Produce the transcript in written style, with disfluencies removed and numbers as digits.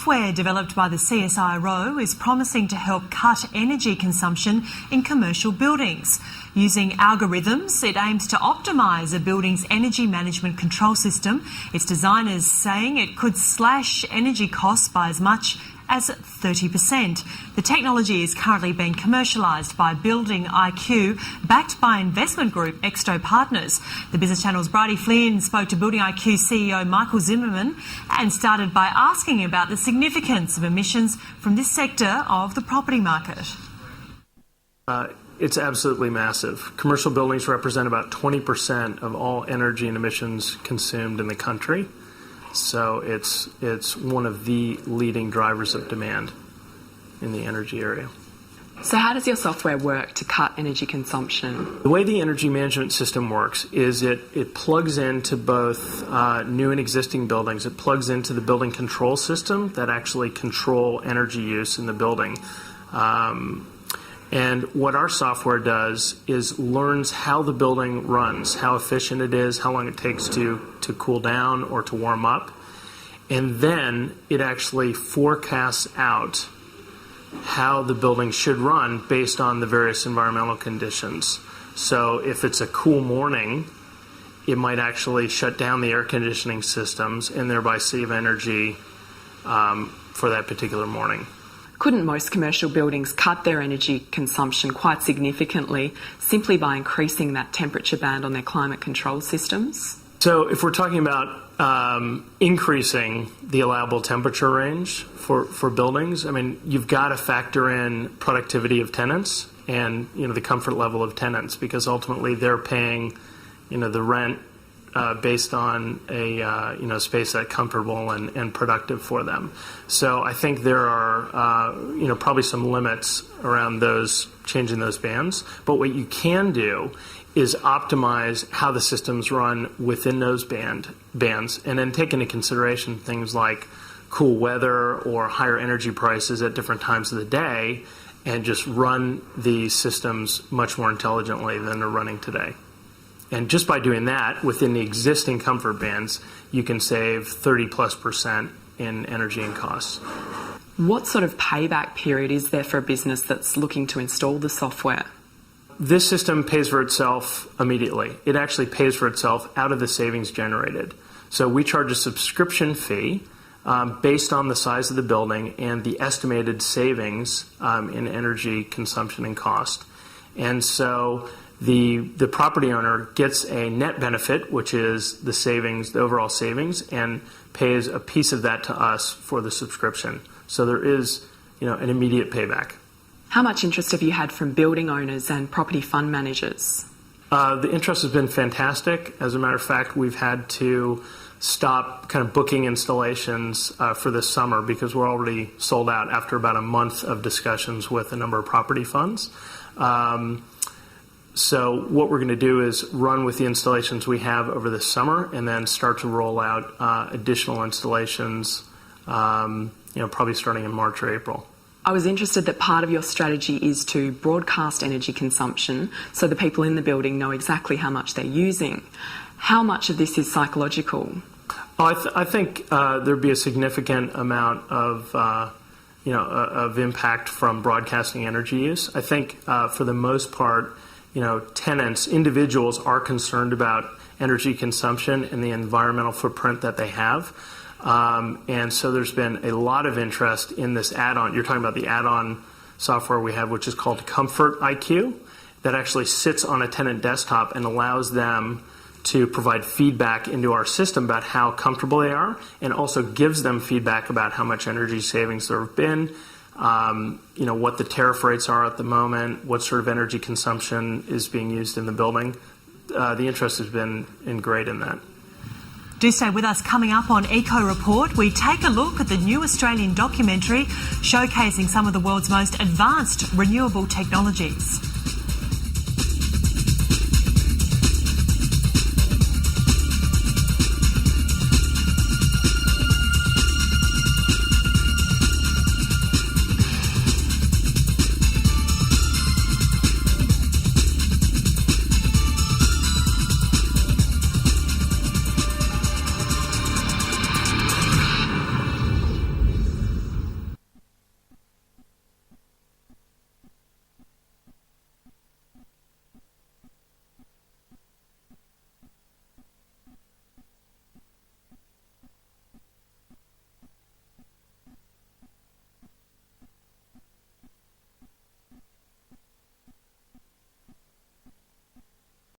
Software developed by the CSIRO is promising to help cut energy consumption in commercial buildings. Using algorithms, it aims to optimise a building's energy management control system. Its designers saying it could slash energy costs by as much as 30%. The technology is currently being commercialised by Building IQ, backed by investment group Exto Partners. The Business Channel's Bridie Flynn spoke to Building IQ CEO Michael Zimmerman and started by asking about the significance of emissions from this sector of the property market. It's absolutely massive. Commercial buildings represent about 20% of all energy and emissions consumed in the country. So it's one of the leading drivers of demand in the energy area. So how does your software work to cut energy consumption? The way the energy management system works is it plugs into both new and existing buildings. It plugs into the building control system that actually control energy use in the building. And what our software does is learns how the building runs, how efficient it is, how long it takes to cool down or to warm up. And then it actually forecasts out how the building should run based on the various environmental conditions. So if it's a cool morning, it might actually shut down the air conditioning systems and thereby save energy for that particular morning. Couldn't most commercial buildings cut their energy consumption quite significantly simply by increasing that temperature band on their climate control systems? So if we're talking about increasing the allowable temperature range for buildings, I mean, you've got to factor in productivity of tenants and, the comfort level of tenants, because ultimately they're paying, the rent based on a space that's comfortable and productive for them. So I think there are probably some limits around those changing those bands. But what you can do is optimize how the systems run within those bands, and then take into consideration things like cool weather or higher energy prices at different times of the day, and just run the systems much more intelligently than they're running today. And just by doing that, within the existing comfort bands, you can save 30+% in energy and costs. What sort of payback period is there for a business that's looking to install the software? This system pays for itself immediately. It actually pays for itself out of the savings generated. So we charge a subscription fee based on the size of the building and the estimated savings in energy consumption and cost. And so the property owner gets a net benefit, which is the savings, the overall savings, and pays a piece of that to us for the subscription. So there is, an immediate payback. How much interest have you had from building owners and property fund managers? The interest has been fantastic. As a matter of fact, we've had to stop kind of booking installations for this summer because we're already sold out after about a month of discussions with a number of property funds. So what we're going to do is run with the installations we have over the summer and then start to roll out additional installations, probably starting in March or April. I was interested that part of your strategy is to broadcast energy consumption so the people in the building know exactly how much they're using. How much of this is psychological? I think there'd be a significant amount of impact from broadcasting energy use. I think for the most part, tenants, individuals are concerned about energy consumption and the environmental footprint that they have. And so there's been a lot of interest in this add-on. You're talking about the add-on software we have, which is called Comfort IQ, that actually sits on a tenant desktop and allows them to provide feedback into our system about how comfortable they are, and also gives them feedback about how much energy savings there have been, what the tariff rates are at the moment, what sort of energy consumption is being used in the building. The interest has been great in that. Do stay with us. Coming up on Eco Report, we take a look at the new Australian documentary showcasing some of the world's most advanced renewable technologies.